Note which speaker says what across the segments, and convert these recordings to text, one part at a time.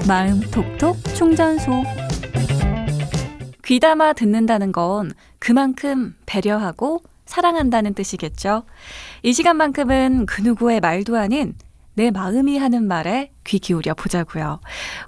Speaker 1: 마음 톡톡 충전소. 귀담아 듣는다는 건 그만큼 배려하고 사랑한다는 뜻이겠죠. 이 시간만큼은 그 누구의 말도 아닌 내 마음이 하는 말에 귀 기울여 보자고요.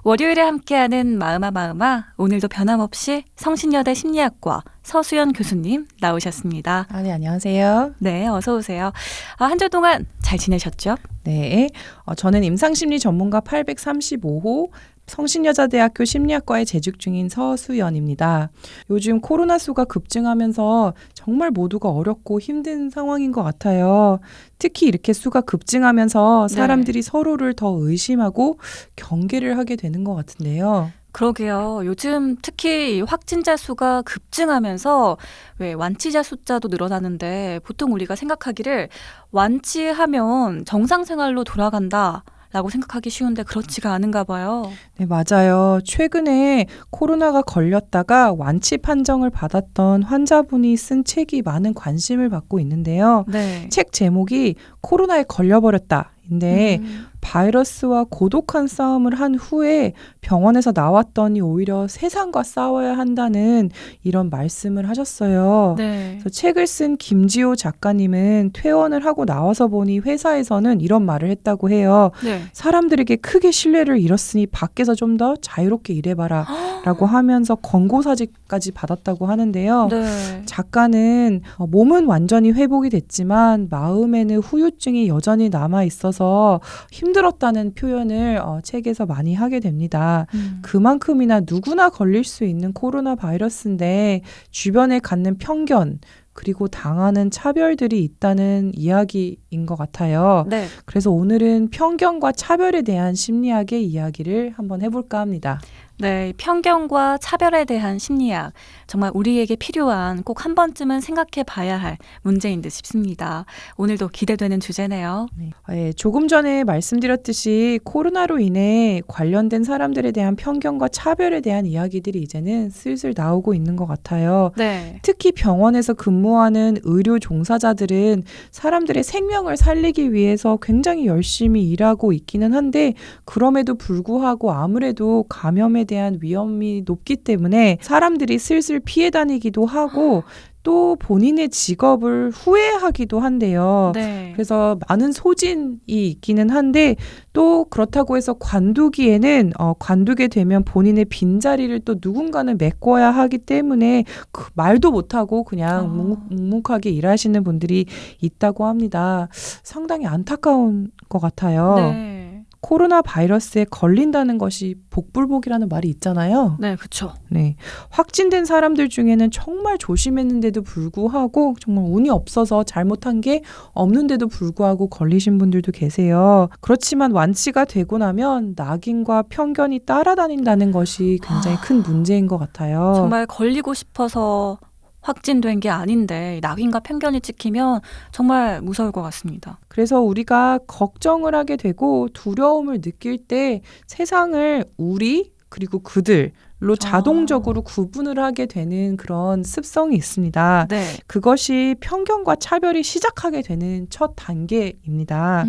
Speaker 1: 월요일에 함께하는 마음아 마음아, 오늘도 변함없이 성신여대 심리학과 서수연 교수님 나오셨습니다.
Speaker 2: 네, 안녕하세요.
Speaker 1: 네, 어서 오세요. 한 주 동안 잘 지내셨죠?
Speaker 2: 네, 저는 임상심리 전문가 835호 성신여자대학교 심리학과에 재직 중인 서수연입니다. 요즘 코로나 수가 급증하면서 정말 모두가 어렵고 힘든 상황인 것 같아요. 특히 이렇게 수가 급증하면서 사람들이 서로를 더 의심하고 경계를 하게 되는 것 같은데요.
Speaker 1: 그러게요. 요즘 특히 확진자 수가 급증하면서 왜 완치자 숫자도 늘어나는데, 보통 우리가 생각하기를 완치하면 정상 생활로 돌아간다 라고 생각하기 쉬운데 그렇지가 않은가 봐요.
Speaker 2: 네, 맞아요. 최근에 코로나가 걸렸다가 완치 판정을 받았던 환자분이 쓴 책이 많은 관심을 받고 있는데요.
Speaker 1: 네.
Speaker 2: 책 제목이 코로나에 걸려버렸다 인데 바이러스와 고독한 싸움을 한 후에 병원에서 나왔더니 오히려 세상과 싸워야 한다는 이런 말씀을 하셨어요.
Speaker 1: 네.
Speaker 2: 그래서 책을 쓴 김지호 작가님은 퇴원을 하고 나와서 보니 회사에서는 이런 말을 했다고 해요.
Speaker 1: 네.
Speaker 2: 사람들에게 크게 신뢰를 잃었으니 밖에서 좀 더 자유롭게 일해봐라 라고 하면서 권고사직까지 받았다고 하는데요.
Speaker 1: 네.
Speaker 2: 작가는 몸은 완전히 회복이 됐지만 마음에는 후유증이 여전히 남아있어서 힘들었다는 표현을 책에서 많이 하게 됩니다. 그만큼이나 누구나 걸릴 수 있는 코로나 바이러스인데 주변에 갖는 편견 그리고 당하는 차별들이 있다는 이야기인 것 같아요.
Speaker 1: 네.
Speaker 2: 그래서 오늘은 편견과 차별에 대한 심리학의 이야기를 한번 해볼까 합니다.
Speaker 1: 네, 편견과 차별에 대한 심리학, 정말 우리에게 필요한, 꼭 한 번쯤은 생각해 봐야 할 문제인 듯 싶습니다. 오늘도 기대되는 주제네요.
Speaker 2: 네, 조금 전에 말씀드렸듯이 코로나로 인해 관련된 사람들에 대한 편견과 차별에 대한 이야기들이 이제는 슬슬 나오고 있는 것 같아요.
Speaker 1: 네.
Speaker 2: 특히 병원에서 근무하는 의료 종사자들은 사람들의 생명을 살리기 위해서 굉장히 열심히 일하고 있기는 한데, 그럼에도 불구하고 아무래도 감염에 대한 위험이 높기 때문에 사람들이 슬슬 피해 다니기도 하고 또 본인의 직업을 후회하기도 한대요.
Speaker 1: 네.
Speaker 2: 그래서 많은 소진이 있기는 한데, 또 그렇다고 해서 관두기에는 관두게 되면 본인의 빈자리를 또 누군가는 메꿔야 하기 때문에 그 말도 못하고 그냥 묵묵하게 일하시는 분들이 있다고 합니다. 상당히 안타까운 것 같아요.
Speaker 1: 네.
Speaker 2: 코로나 바이러스에 걸린다는 것이 복불복이라는 말이 있잖아요.
Speaker 1: 네, 그렇죠.
Speaker 2: 네, 확진된 사람들 중에는 정말 조심했는데도 불구하고 정말 운이 없어서 잘못한 게 없는데도 불구하고 걸리신 분들도 계세요. 그렇지만 완치가 되고 나면 낙인과 편견이 따라다닌다는 것이 굉장히 큰 문제인 것 같아요.
Speaker 1: 정말 걸리고 싶어서 확진된 게 아닌데 낙인과 편견이 찍히면 정말 무서울 것 같습니다.
Speaker 2: 그래서 우리가 걱정을 하게 되고 두려움을 느낄 때 세상을 우리 그리고 그들로 자동적으로 구분을 하게 되는 그런 습성이 있습니다.
Speaker 1: 네.
Speaker 2: 그것이 편견과 차별이 시작하게 되는 첫 단계입니다.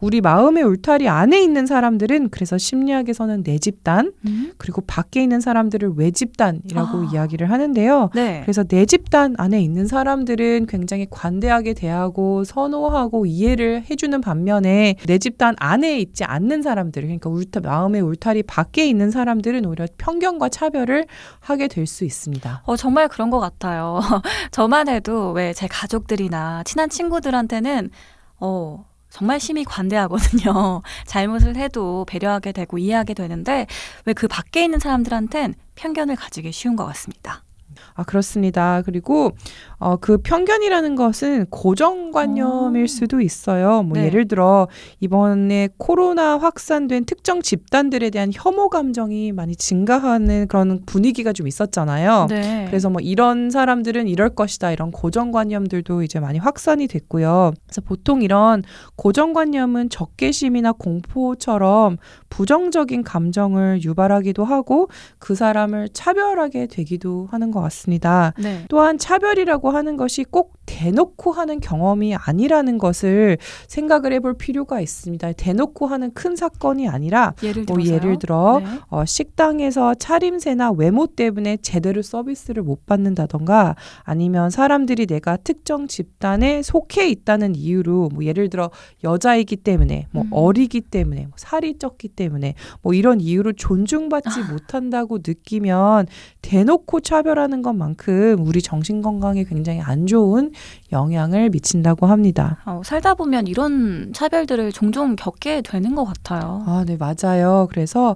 Speaker 2: 우리 마음의 울타리 안에 있는 사람들은 그래서 심리학에서는 내 집단, 그리고 밖에 있는 사람들을 외 집단이라고 이야기를 하는데요.
Speaker 1: 네.
Speaker 2: 그래서 내 집단 안에 있는 사람들은 굉장히 관대하게 대하고 선호하고 이해를 해주는 반면에 내 집단 안에 있지 않는 사람들, 그러니까 마음의 울타리 밖에 있는 사람들은 오히려 편견과 차별을 하게 될 수 있습니다.
Speaker 1: 정말 그런 것 같아요. 저만 해도 왜 제 가족들이나 친한 친구들한테는 정말 심히 관대하거든요. 잘못을 해도 배려하게 되고 이해하게 되는데 왜 그 밖에 있는 사람들한텐 편견을 가지기 쉬운 것 같습니다.
Speaker 2: 그렇습니다. 그리고 그 편견이라는 것은 고정관념일 수도 있어요.
Speaker 1: 네.
Speaker 2: 예를 들어 이번에 코로나 확산된 특정 집단들에 대한 혐오 감정이 많이 증가하는 그런 분위기가 좀 있었잖아요.
Speaker 1: 네.
Speaker 2: 그래서 이런 사람들은 이럴 것이다, 이런 고정관념들도 이제 많이 확산이 됐고요. 그래서 보통 이런 고정관념은 적개심이나 공포처럼 부정적인 감정을 유발하기도 하고 그 사람을 차별하게 되기도 하는 것 같습니다.
Speaker 1: 네.
Speaker 2: 또한 차별이라고 하는 것이 꼭 대놓고 하는 경험이 아니라는 것을 생각을 해볼 필요가 있습니다. 대놓고 하는 큰 사건이 아니라 예를 들어
Speaker 1: 네.
Speaker 2: 식당에서 차림새나 외모 때문에 제대로 서비스를 못 받는다던가 아니면 사람들이 내가 특정 집단에 속해 있다는 이유로 예를 들어 여자이기 때문에 어리기 때문에 살이 쪘기 때문에 이런 이유로 존중받지 못한다고 느끼면 대놓고 차별하는 것만큼 우리 정신 건강에 굉장히 안 좋은 영향을 미친다고 합니다.
Speaker 1: 살다 보면 이런 차별들을 종종 겪게 되는 것 같아요.
Speaker 2: 네, 맞아요. 그래서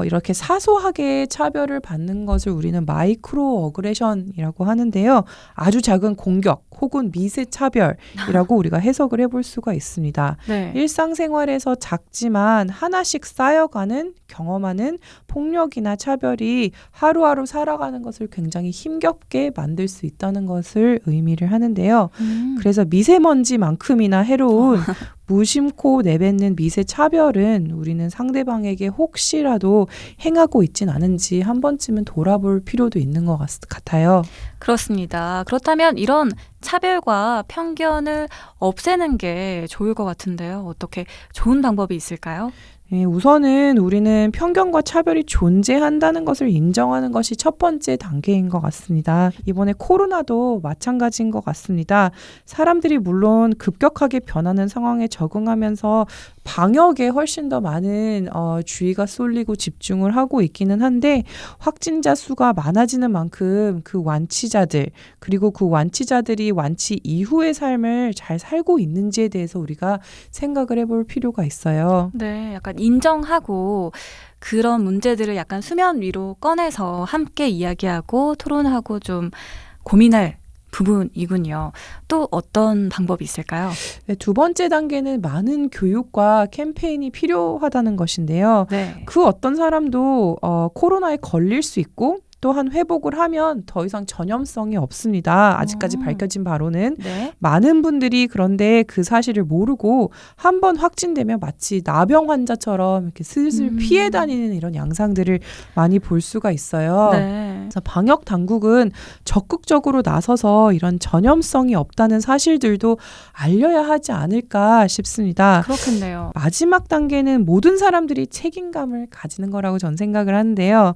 Speaker 2: 이렇게 사소하게 차별을 받는 것을 우리는 마이크로 어그레션이라고 하는데요. 아주 작은 공격 혹은 미세 차별이라고 우리가 해석을 해볼 수가 있습니다.
Speaker 1: 네.
Speaker 2: 일상생활에서 작지만 하나씩 쌓여가는 경험하는 폭력이나 차별이 하루하루 살아가는 것을 굉장히 힘겹게 만들 수 있다는 것을 의미를 하는데요. 그래서 미세먼지만큼이나 해로운 무심코 내뱉는 미세 차별은 우리는 상대방에게 혹시라도 행하고 있진 않은지 한 번쯤은 돌아볼 필요도 있는 것 같아요.
Speaker 1: 그렇습니다. 그렇다면 이런 차별과 편견을 없애는 게 좋을 것 같은데요. 어떻게 좋은 방법이 있을까요?
Speaker 2: 네, 우선은 우리는 편견과 차별이 존재한다는 것을 인정하는 것이 첫 번째 단계인 것 같습니다. 이번에 코로나도 마찬가지인 것 같습니다. 사람들이 물론 급격하게 변하는 상황에 적응하면서 방역에 훨씬 더 많은 주의가 쏠리고 집중을 하고 있기는 한데 확진자 수가 많아지는 만큼 그 완치자들 그리고 그 완치자들이 완치 이후의 삶을 잘 살고 있는지에 대해서 우리가 생각을 해볼 필요가 있어요.
Speaker 1: 네, 약간 인정하고 그런 문제들을 약간 수면 위로 꺼내서 함께 이야기하고 토론하고 좀 고민할 부분이군요. 또 어떤 방법이 있을까요?
Speaker 2: 네, 두 번째 단계는 많은 교육과 캠페인이 필요하다는 것인데요.
Speaker 1: 네.
Speaker 2: 그 어떤 사람도 코로나에 걸릴 수 있고 또한 회복을 하면 더 이상 전염성이 없습니다. 아직까지 밝혀진 바로는.
Speaker 1: 네.
Speaker 2: 많은 분들이 그런데 그 사실을 모르고 한 번 확진되면 마치 나병 환자처럼 이렇게 슬슬 피해 다니는 이런 양상들을 많이 볼 수가 있어요.
Speaker 1: 네.
Speaker 2: 그래서 방역 당국은 적극적으로 나서서 이런 전염성이 없다는 사실들도 알려야 하지 않을까 싶습니다.
Speaker 1: 그렇겠네요.
Speaker 2: 마지막 단계는 모든 사람들이 책임감을 가지는 거라고 전 생각을 하는데요.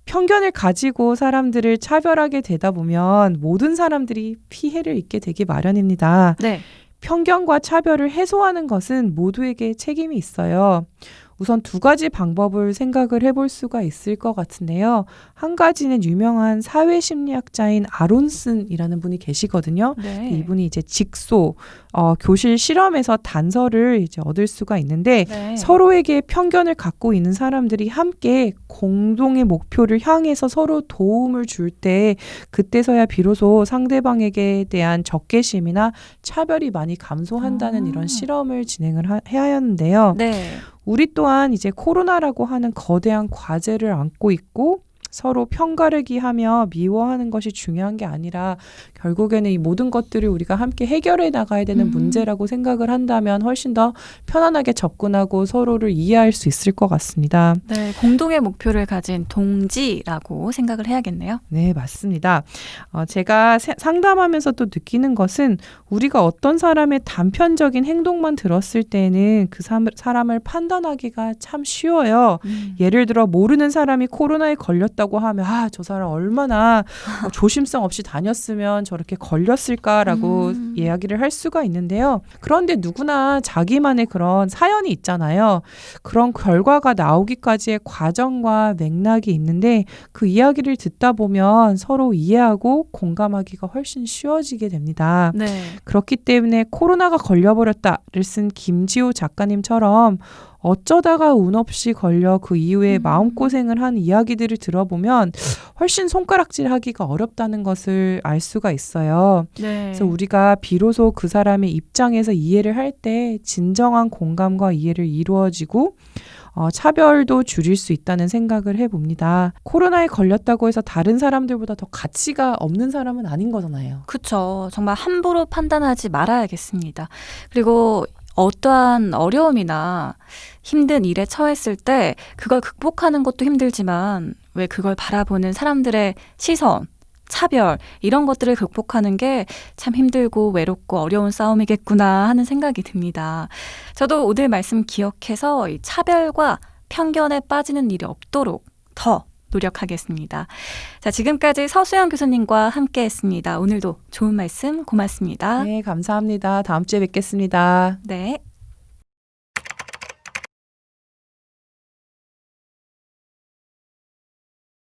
Speaker 2: 편견을 가지고 사람들을 차별하게 되다 보면 모든 사람들이 피해를 입게 되기 마련입니다.
Speaker 1: 네.
Speaker 2: 편견과 차별을 해소하는 것은 모두에게 책임이 있어요. 우선 두 가지 방법을 생각을 해볼 수가 있을 것 같은데요. 한 가지는 유명한 사회심리학자인 아론슨이라는 분이 계시거든요.
Speaker 1: 네.
Speaker 2: 이분이 이제 직소, 교실 실험에서 단서를 이제 얻을 수가 있는데
Speaker 1: 네.
Speaker 2: 서로에게 편견을 갖고 있는 사람들이 함께 공동의 목표를 향해서 서로 도움을 줄 때 그때서야 비로소 상대방에게 대한 적개심이나 차별이 많이 감소한다는 이런 실험을 진행을 해야 하는데요.
Speaker 1: 네.
Speaker 2: 우리 또한 이제 코로나라고 하는 거대한 과제를 안고 있고 서로 편가르기 하며 미워하는 것이 중요한 게 아니라 결국에는 이 모든 것들을 우리가 함께 해결해 나가야 되는 문제라고 생각을 한다면 훨씬 더 편안하게 접근하고 서로를 이해할 수 있을 것 같습니다.
Speaker 1: 네, 공동의 목표를 가진 동지라고 생각을 해야겠네요.
Speaker 2: 네, 맞습니다. 제가 상담하면서 또 느끼는 것은 우리가 어떤 사람의 단편적인 행동만 들었을 때는 그 사람을 판단하기가 참 쉬워요. 예를 들어 모르는 사람이 코로나에 걸렸다고 하면 저 사람 얼마나 조심성 없이 다녔으면 저렇게 걸렸을까라고 이야기를 할 수가 있는데요. 그런데 누구나 자기만의 그런 사연이 있잖아요. 그런 결과가 나오기까지의 과정과 맥락이 있는데 그 이야기를 듣다 보면 서로 이해하고 공감하기가 훨씬 쉬워지게 됩니다.
Speaker 1: 네.
Speaker 2: 그렇기 때문에 코로나가 걸려버렸다를 쓴 김지호 작가님처럼 어쩌다가 운 없이 걸려 그 이후에 마음고생을 한 이야기들을 들어보면 훨씬 손가락질하기가 어렵다는 것을 알 수가 있어요.
Speaker 1: 네.
Speaker 2: 그래서 우리가 비로소 그 사람의 입장에서 이해를 할 때 진정한 공감과 이해를 이루어지고 차별도 줄일 수 있다는 생각을 해봅니다. 코로나에 걸렸다고 해서 다른 사람들보다 더 가치가 없는 사람은 아닌 거잖아요.
Speaker 1: 그렇죠. 정말 함부로 판단하지 말아야겠습니다. 그리고 어떠한 어려움이나 힘든 일에 처했을 때 그걸 극복하는 것도 힘들지만 왜 그걸 바라보는 사람들의 시선, 차별 이런 것들을 극복하는 게 참 힘들고 외롭고 어려운 싸움이겠구나 하는 생각이 듭니다. 저도 오늘 말씀 기억해서 이 차별과 편견에 빠지는 일이 없도록 더 노력하겠습니다. 자, 지금까지 서수연 교수님과 함께했습니다. 오늘도 좋은 말씀 고맙습니다.
Speaker 2: 네, 감사합니다. 다음 주에 뵙겠습니다.
Speaker 1: 네.